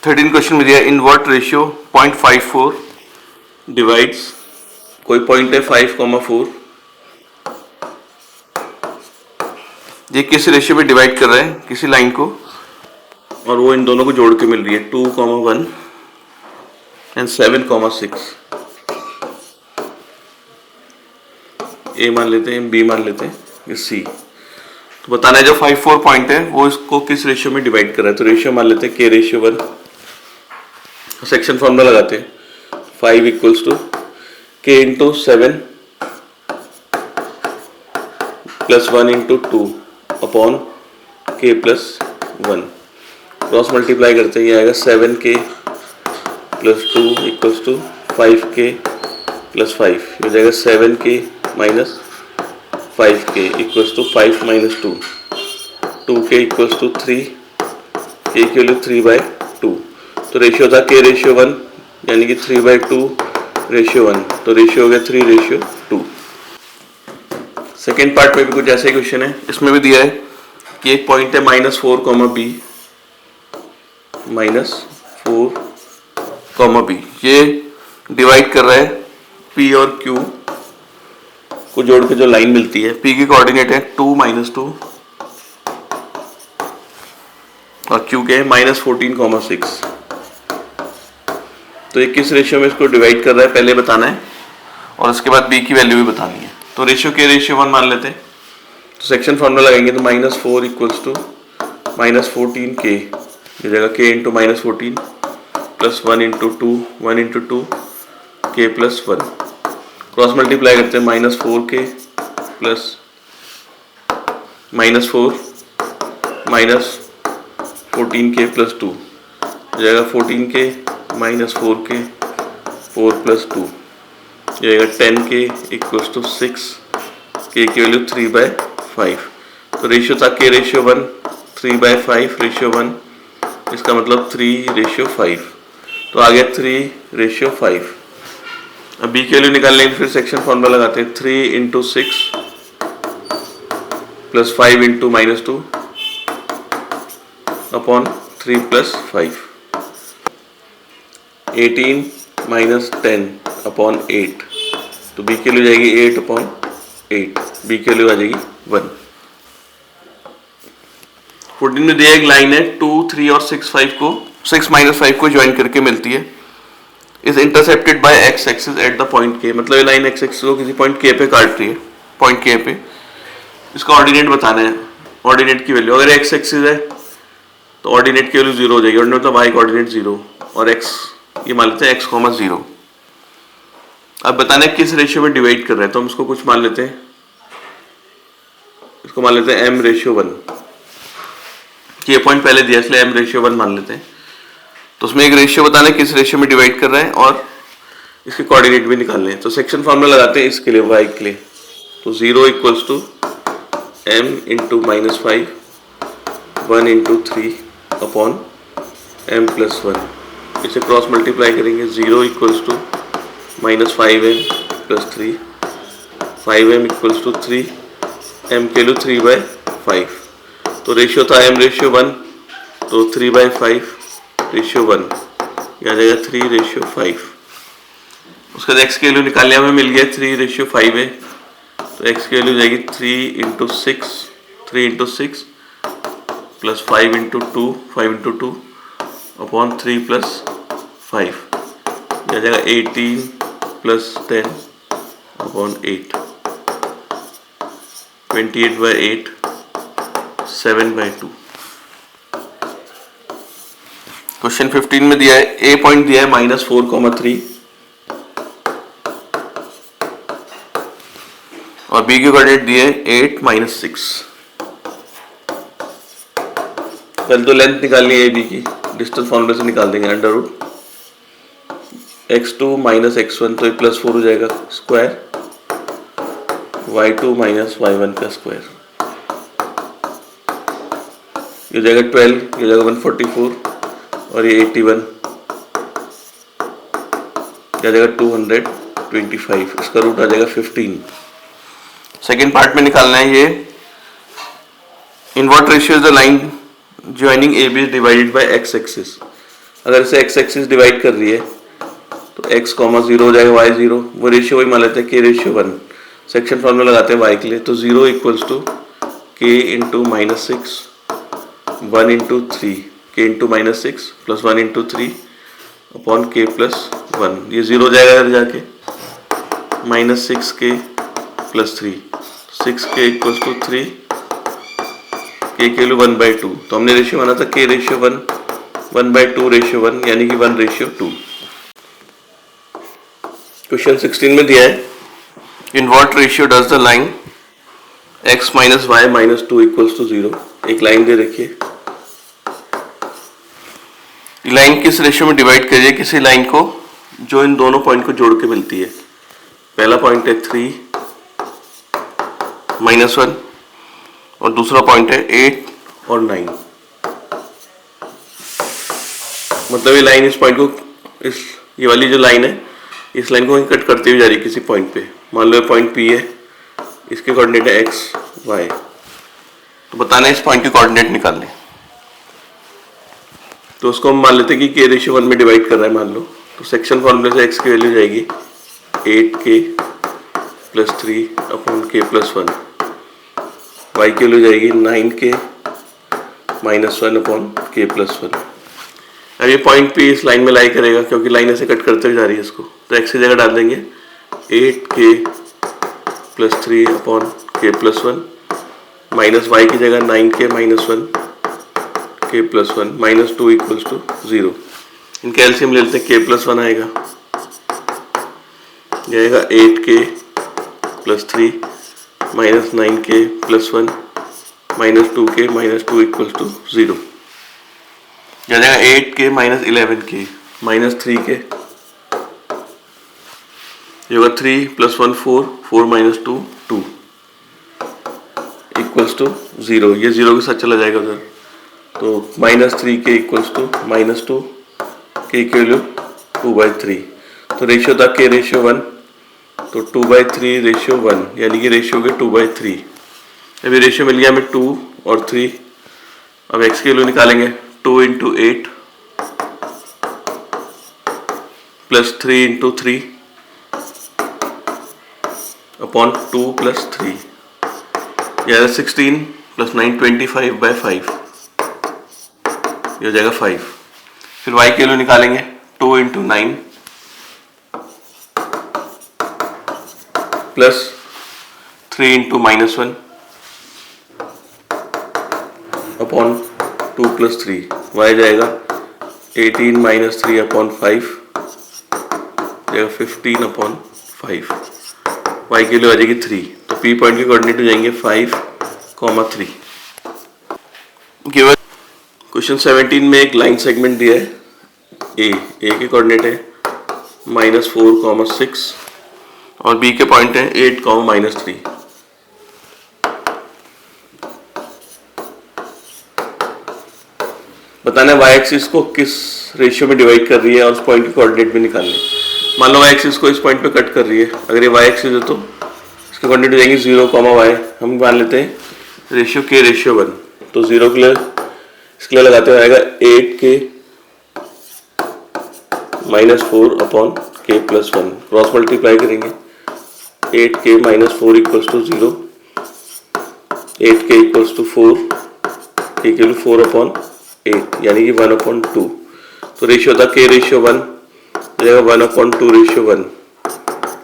13 question में दिया इन what ratio 0.54 divides, कोई पॉइंट है 5,4, ये किस रेशियो में डिवाइड कर रहा है किसी लाइन को, और वो इन दोनों को जोड़ के मिल रही है 2,1 एंड 7,6। ए मान लेते हैं, बी मान लेते हैं, सी। तो बताना है जो 5,4 पॉइंट है वो इसको किस रेशियो में डिवाइड कर रहा है। तो रेशियो मान लेते हैं के रेशियो 1, सेक्शन फॉर्मूला लगाते हैं 5 इक्वल्स टू के इंटू 7 प्लस 1 इंटू 2 अपॉन के प्लस 1। क्रॉस मल्टीप्लाई करते हैं, ये आएगा 7k plus 2 equals to 5k plus 5, हो जाएगा 7k minus 5k equals to 5 minus 2, 2k equals to 3, k की वैल्यू 3/2। तो रेशियो था k रेशियो 1 यानी कि 3/2 रेशियो 1, तो रेशियो हो गया 3:2। सेकेंड पार्ट में भी कुछ ऐसे क्वेश्चन है, इसमें भी दिया है कि एक पॉइंट है -4, b, -4, b, ये डिवाइड कर रहा है p और q को जोड़ के जो लाइन मिलती है। p की कोऑर्डिनेट है 2 -2 और q के -14,6। तो ये किस रेशियो में इसको डिवाइड कर रहा है पहले बताना है और उसके बाद b की वैल्यू भी बतानी है। तो रेशियो के रेशियो 1 मान लेते हैं, तो सेक्शन फॉर्मूला लगाएंगे तो -4 इक्वल्स टू -14k, ये जगह k into -14 plus 1 into 2, 1 into 2 k plus 1। Cross multiply करते हैं -4k plus -4 minus 14k plus 2, हो जाएगा 14k माइनस 4k 4 प्लस 2, ये आएगा 10k इक्वल्स टू 6, k की वैल्यू 3/5। तो रेशियो था k रेशियो 1 3/5 रेशियो 1, इसका मतलब 3:5, तो आ गया 3:5। अब b की वैल्यू निकालने के लिए फिर सेक्शन फॉर्मूला लगाते हैं 3 into 6 plus 5 into -2 upon 3 plus 5, 18 minus 10 upon 8, तो b की वैल्यू जाएगी 8 अपॉन 8, b की वैल्यू आ जाएगी 1। 14 में दिया एक लाइन है 2, 3 और 6, 5 को 6 - 5 को ज्वाइन करके मिलती है, is intercepted bye X axis at the point के। मतलब ये लाइन एक्स एक्सिस को किसी पॉइंट के पे काट रही है, पॉइंट के पे। इसका ऑर्डिनेट बताना है, ऑर्डिनेट की वैल्यू अगर एक्स एक्सिस है तो ऑर्डिनेट की वैल्यू 0 हो जाएगी, ऑर्डिनेट मतलब वाई कोऑर्डिनेट 0 और एक्स ये मान लेते हैं x, 0। अब बताना है किस रेशियो में डिवाइड कर रहे हैं, तो हम इसको कुछ मान लेते हैं, इसको मान लेते हैं m रेशियो 1, ये पॉइंट पहले दिया इसलिए m रेशियो 1 मान लेते हैं। तो उसमें एक रेशियो बताना है किस रेशियो में डिवाइड कर रहा है और इसके कोऑर्डिनेट भी निकालने हैं। तो सेक्शन फॉर्मूला लगाते हैं इसके लिए y के लिए, तो 0 equals to m into -5 1 into 3 upon m plus 1, इसे क्रॉस मल्टीप्लाई करेंगे 0 equals to -5m plus 3, 5m equals to 3, m के लिए 3/5। तो रेशियो था m रेशियो 1, तो 3/5 रेशियो 1, यह आ जाएगा 3:5। उसके बाद x की वैल्यू निकालने हमें मिल गया 3:5 है, तो x की वैल्यू जाएगी 3 into 6 plus 5 into 2 upon 3 plus 5, यह आ जाएगा 18 प्लस 10 अपॉन 8, 28/8 7/2। क्वेश्चन 15 में दिया है ए पॉइंट दिया है -4,3 और बी के कोऑर्डिनेट दिए 8 - 6। पहले तो लेंथ निकालनी है ए बी की, डिस्टेंस फॉर्मूले से निकाल देंगे √ x2 - x1, तो ये +4 हो जाएगा स्क्वायर, y2 - y1 का स्क्वायर, ये जाएगा 12, ये जाएगा 144 और ये 81, यह जाएगा 225, इसका रूट आ जाएगा 15। सेकेंड पार्ट में निकालना है ये in what ratio is the line joining A B divided by X axis. अगर इसे x एक्सिस डिवाइड कर रही है तो x कॉमा 0 हो जाएगा, y 0, वो रेशियो वही मान लेते हैं k रेशियो 1। सेक्शन फॉर्मूला लगाते हैं y के लिए, तो 0 equals to k into minus 6 1 into 3 k into minus 6 plus 1 into 3 upon k plus 1। ये 0 हो जाएगा इधर जाके, minus 6k plus 3, 6k equals to 3, k के वैल्यू 1/2। तो हमने रेशियो माना था k रेशियो 1 1/2 रेशियो 1 यानी कि 1 रेशियो 2। क्वेश्चन 16 में दिया है, in what ratio does the line x minus Y minus 2 equals to 0। एक लाइन दे रखिए, लाइन किस रेशियो में डिवाइड करिए किसी लाइन को जो इन दोनों पॉइंट को जोड़ के मिलती है। पहला पॉइंट है 3 -1 और दूसरा पॉइंट है 8 और 9। मतलब ये लाइन इस पॉइंट को, इस ये वाली जो लाइन है इस लाइन को कट करते हुए जा रही है किसी पॉइंट पे। मान लो पॉइंट P है, इसके कोऑर्डिनेट है x y, तो बताना है इस पॉइंट के कोऑर्डिनेट निकालने। तो उसको हम मान लेते हैं कि k रेशियो 1 में डिवाइड कर रहा है मान लो, तो सेक्शन फॉर्मूले से x की वैल्यू जाएगी 8k plus 3 upon k plus 1, y की वैल्यू जाएगी 9k minus 1 upon k plus 1। अब ये पॉइंट P इस लाइन में लाई करेगा क्योंकि लाइन ऐसे कट करते हुए जा रही है इसको, तो x की जगह डाल देंगे 8k plus 3 upon k plus 1 minus y की जगह 9k minus 1 k plus 1 minus 2 equals to 0। इनके एलसीएम ले लेते हैं, k प्लस 1 आएगा, ये आएगा 8k plus 3 minus 9k plus 1 minus 2k minus 2 equals to 0। यह जाएगा 8k minus 11k minus 3k, ये होगा 3 प्लस 1 4, 4 माइनस 2 2 इक्वल्स टू 0। ये 0 के साथ चला जाएगा उधर, तो minus 3k equals to minus 2, k की वैल्यू 2/3। तो रेशियो था k रेशियो 1, तो 2/3 रेशियो 1 यानी कि रेशियो के 2/3। अभी रेशियो मिल गया हमें 2 और 3। अब x की वैल्यू निकालेंगे, 2 into 8 plus 3 into 3 upon 2 plus 3, यह 16 प्लस 9 25/5, ये हो जाएगा 5। फिर y की वैल्यू निकालेंगे, 2 into 9 plus 3 into minus 1 upon 2 plus 3, y जाएगा 18 माइनस 3 अपॉन 5, जाएगा 15 अपॉन 5, y की वैल्यू आ जाएगी 3। तो P पॉइंट के कोऑर्डिनेट हो जाएंगे 5,3। गिवन क्वेश्चन 17 में एक लाइन सेगमेंट दिया है, ए के कोऑर्डिनेट है -4,6 और B के पॉइंट है 8,-3। बताना है y एक्सिस को किस रेशियो में डिवाइड कर रही है और उस पॉइंट के कोऑर्डिनेट भी निकालने। मान लो y एक्सिस को इस पॉइंट पे कट कर रही है, अगर ये y एक्सिस है तो इसके कोऑर्डिनेट हो जाएंगे 0, y। हम मान लेते हैं रेशियो k रेशियो 1, तो 0 के लिए इसके लिए लगाते हुए आएगा 8k minus 4 upon k plus 1, cross multiply करेंगे 8k minus 4 equals to 0, 8k equals to 4, k के लिए 4 अपॉन 8 यानी कि 1/2। तो रेशियो था k रेशियो 1, जाएगा 1/2 रेशियो 1,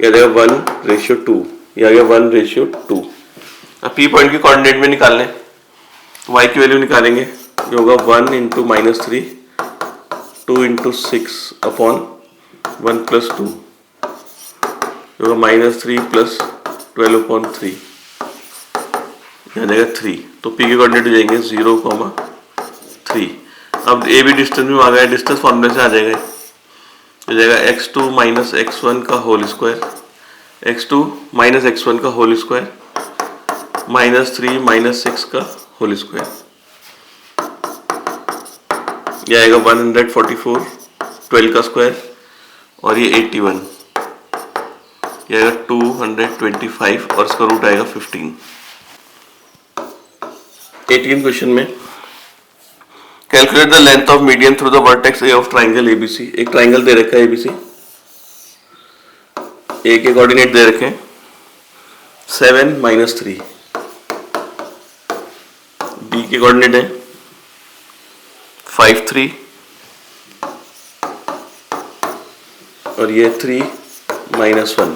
यह जाएगा 1 रेशियो 2, यह आ गया 1 रेशियो 2। अब P पॉइंट के कोऑर्डिनेट में निकालने, तो y की वैल्यू निकालेंगे, ये होगा 1 into minus 3, 2 into 6 upon 1 plus 2, ये होगा -3 प्लस 12 अपॉन 3, यह जाएगा 3। तो P के कोऑर्डिनेट हो जाएंगे 0,3। अब a भी डिस्टेंस में आ गया, डिस्टेंस फॉर्मूले से आ जाएगा, हो जाएगा x2 माइनस x1 का whole square, x2 minus x1 का होल स्क्वायर -3 माइनस 6 का होल स्क्वायर, यह आएगा 144, 12 का स्क्वायर और ये 81, यह आएगा 225 और इसका रूट आएगा 15। 18 क्वेश्चन में calculate the length of median through the vertex A of triangle ABC. एक ट्राइंगल दे रखा है एबीसी, ए के कोऑर्डिनेट दे रखे हैं 7 - 3, बी के कोऑर्डिनेट है 5 3 और ये 3 - 1।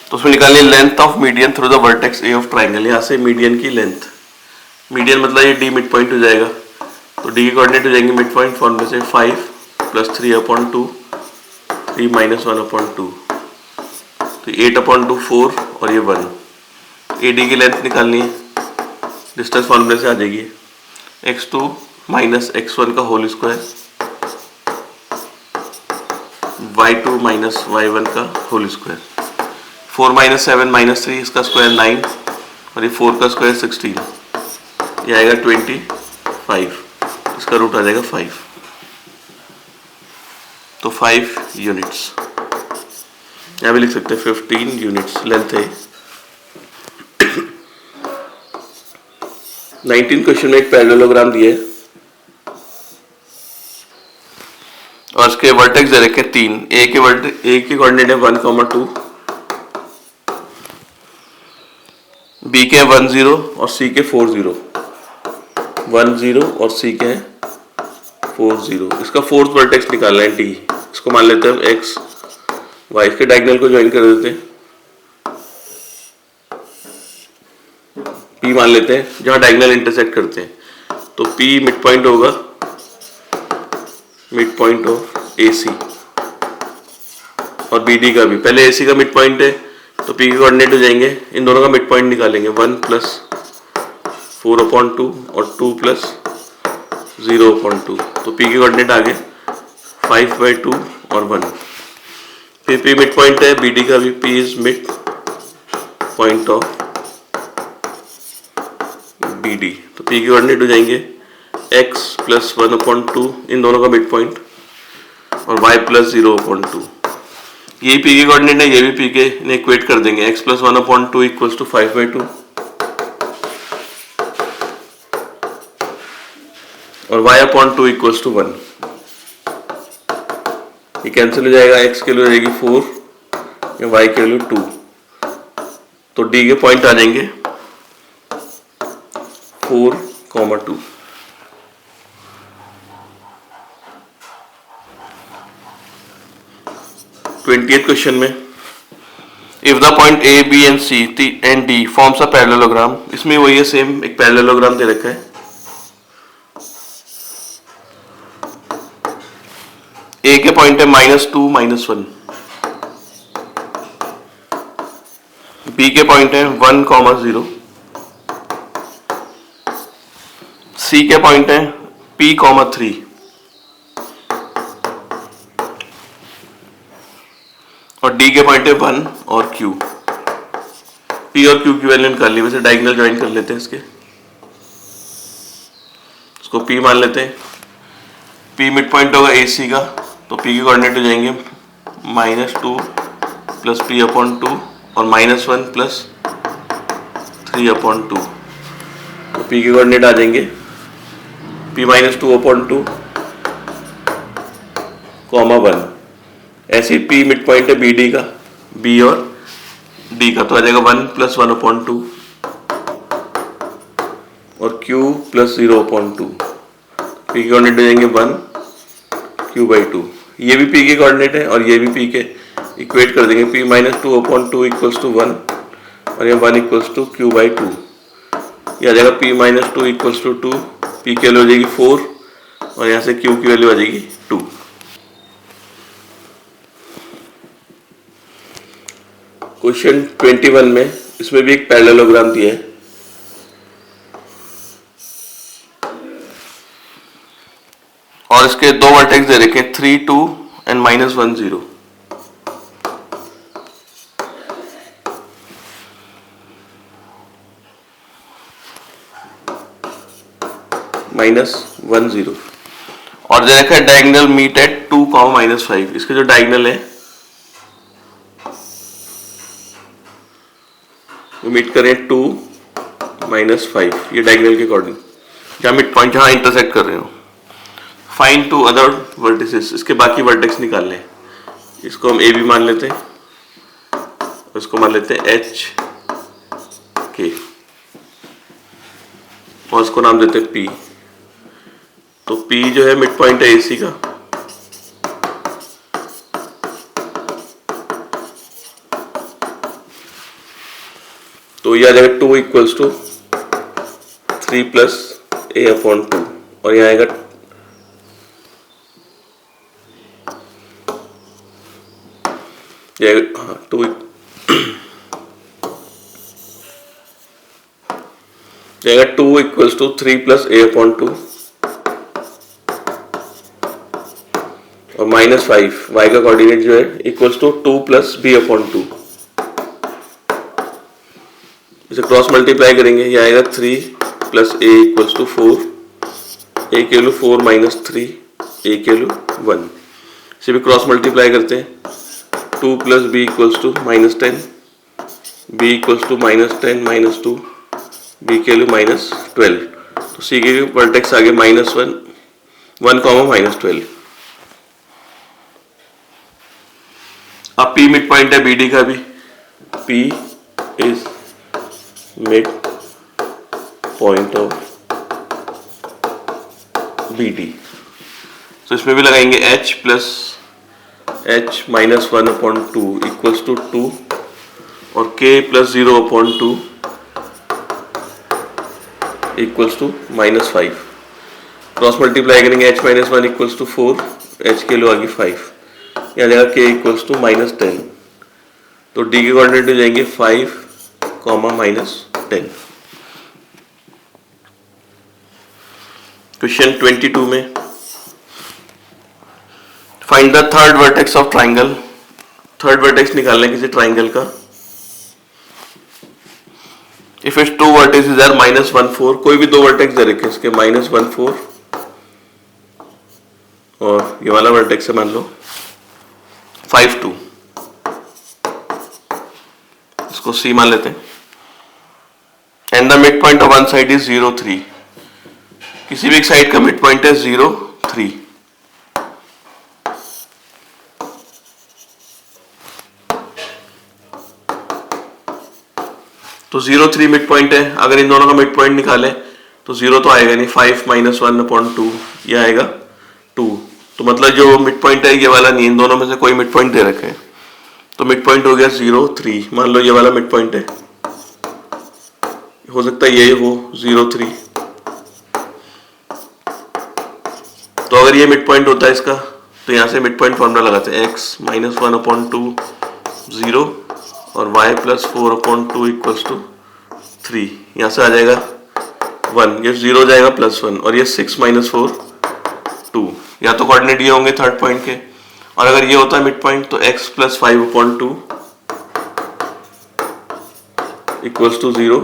तो उसमें निकालनी length of median through the vertex A of triangle. यहाँ से मीडियन की लेंथ, मीडियन मतलब ये डी मिड पॉइंट हो जाएगा, तो डी के कोऑर्डिनेट हो जाएंगे मिड पॉइंट फॉर्मूले से 5 + 3/2 3 - 1/2, तो 8/2 4 और ये 1। ए डी की लेंथ निकालनी है, डिस्टेंस फॉर्मूले से आ जाएगी x2 - x1 का होल स्क्वायर y2 - y1 का होल स्क्वायर। 4 - 7 - 3 इसका स्क्वायर 9 और ये 4 का स्क्वायर 16, ये आएगा 25, इसका रूट आ जाएगा 5, तो 5 यूनिट्स। यहाँ भी लिख सकते हैं 15 यूनिट्स लेंथ है। 19 क्वेश्चन में एक पैरेललोग्राम दिया है और इसके वर्टेक्स दे रखे 3। ए के कोऑर्डिनेट है 1, 2, बी के 1 0 और सी के 4 0, 1 0 और सी के 4 0। इसका फोर्थ वर्टेक्स निकालना है डी, इसको मान लेते हैं एक्स वाई, इसके डायगोनल को ज्वाइन कर देते हैं, पी मान लेते हैं जहां डायगोनल इंटरसेक्ट करते हैं, तो पी मिड पॉइंट होगा, मिड पॉइंट ऑफ ए सी, और बी डी का भी। पहले ए सी का मिड पॉइंट है तो पी के कोऑर्डिनेट हो जाएंगे, इन दोनों का मिड पॉइंट निकालेंगे 1 + 4/2 और 2 + 0/2, तो पी के कोऑर्डिनेट आ गए 5/2 और 1। फिर पी मिड पॉइंट है बी डी का भी, P is mid point of B D, तो पी के कोऑर्डिनेट हो जाएंगे x + 1/2, इन दोनों का मिड पॉइंट, और y + 0/2। ये पी के कोऑर्डिनेट है, ये भी पी के, इन्हें इक्वेट कर देंगे। x + 1/2 = 5/2 और y/2 = 1। ये कैंसिल हो जाएगा, x के लिए हो जाएगी 4 या y के लिए 2, तो d के पॉइंट आ जाएंगे 4, 2। ट्वेंटिएथ क्वेश्चन में if the point A B and C and D forms a parallelogram, इसमें वही है सेम, एक पैरेललोग्राम दे रखा है। ए के पॉइंट है -2 - 1, बी के पॉइंट है 1, 0, सी के पॉइंट है p, 3, और डी के पॉइंट है 1 और q। p और q की वैल्यू निकाल ली, वैसे डायगोनल ज्वाइन कर लेते हैं इसके, इसको p मान लेते हैं। p मिड पॉइंट होगा AC का, तो p के कोऑर्डिनेट हो जाएंगे -2 + p/2 और -1 + 3/2, तो p के कोऑर्डिनेट आ जाएंगे p - 2/2, 1। ऐसे ही p मिड पॉइंट है BD का, B और D का, तो आ जाएगा 1 + 1/2 और Q + 0/2, p के कोऑर्डिनेट हो जाएंगे 1 Q/2। ये भी p के कोऑर्डिनेट है और ये भी p के, इक्वेट कर देंगे p - 2/2 = 1 और ये 1 = Q/2। ये आ जाएगा p - 2 = 2, p की वैल्यू हो जाएगी 4 और यहाँ से q की वैल्यू आ जाएगी 2। क्वेश्चन 21 में इसमें भी एक पैरेललोग्राम दिया है और इसके दो वर्टेक्स दे रखे हैं 3 2 एंड -1 0। -1 0 और दे रखा है डायगोनल मीट एट 2, -5। इसके जो डायगोनल है वो मीट करें 2, -5, ये डायगोनल के अकॉर्डिंग। जहाँ मिड पॉइंट जहाँ इंटरसेक्ट कर रहे हो। फाइंड टू अदर वर्टिसेस, इसके बाकी वर्टेक्स निकाल लें। इसको हम ए बी मान लेते हैं, इसको मान लेते हैं एच के, और इसको नाम देते हैं पी। तो पी जो है मिड पॉइंट है एसी का, तो ये आ जाएगा 2 equals to 3 plus A upon 2, और यहाँ आएगा हाँ 2 जाएगा 2 equals to 3 plus A upon 2 और माइनस 5, वाई का कोऑर्डिनेट जो है equals to 2 plus B upon 2। इसे क्रॉस मल्टीप्लाई करेंगे, ये आएगा 3 plus A equals to 4, A के वैल्यू 4 माइनस 3, ए के वैल्यू 1। इसे भी क्रॉस मल्टीप्लाई करते हैं, 2 plus B equals to minus 10, B equals to minus 10 minus 2, B के वैल्यू माइनस 12। तो सी के वर्टेक्स आगे माइनस 1, 1 कॉमा माइनस 12। अब पी मिड पॉइंट है बीडी का भी, P is mid point of BD. तो इसमें भी लगाएंगे h plus h minus 1 upon 2 equals to 2 और k plus 0 upon 2 equals to minus 5। Cross multiply करेंगे h minus 1 equals to 4, h के लो आगे 5, यहाँ जाएगा k इक्वल्स टू माइनस 10। तो d के कोऑर्डिनेट हो जाएंगे 5 कॉमा माइनस 10। क्वेश्चन 22 में find the third vertex of triangle. Third vertex निकालना है किसी ट्राइंगल का। If its 2 vertexes are minus 1 4, कोई भी 2 वर्टेक्स दे रखे इसके माइनस 1 4, और ये वाला वर्टेक्स है मान लो 5 2, इसको C मान लेते हैं। And the mid point of one side is 0 3, किसी भी एक साइड का मिड पॉइंट है 0 3। तो 0 3 मिड पॉइंट है, अगर इन दोनों का मिड पॉइंट निकाले तो 0 तो आएगा नहीं, 5 माइनस 1 अपॉन 2, ये आएगा 2। तो मतलब जो मिड पॉइंट है ये वाला नहीं, इन दोनों में से कोई मिड पॉइंट दे रखे हैं। तो मिड पॉइंट हो गया 0 3, मान लो ये वाला मिड पॉइंट है, हो सकता है ये हो 0 3। तो अगर ये मिड पॉइंट होता है इसका, तो यहाँ से मिड पॉइंट फॉर्मूला लगाते हैं, x माइनस 1 अपॉन 2 0 और y plus 4 upon 2 equals to 3। यहाँ से आ जाएगा 1, ये 0 जाएगा प्लस 1, और ये 6 माइनस 4 2। या तो कोऑर्डिनेट ये होंगे थर्ड पॉइंट के, और अगर ये होता है मिड पॉइंट तो x plus 5 upon 2 equals to 0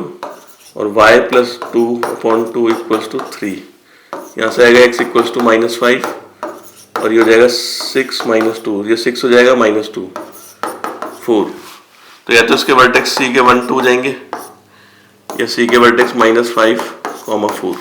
और y plus 2 upon 2 equals to 3। यहाँ से आएगा x इक्वल्स टू माइनस 5, और ये हो जाएगा 6 माइनस 2, ये 6 हो जाएगा माइनस 2 4। तो या तो इसके वर्टेक्स C के 1 2 जाएंगे, या C के वर्टेक्स माइनस 5 4।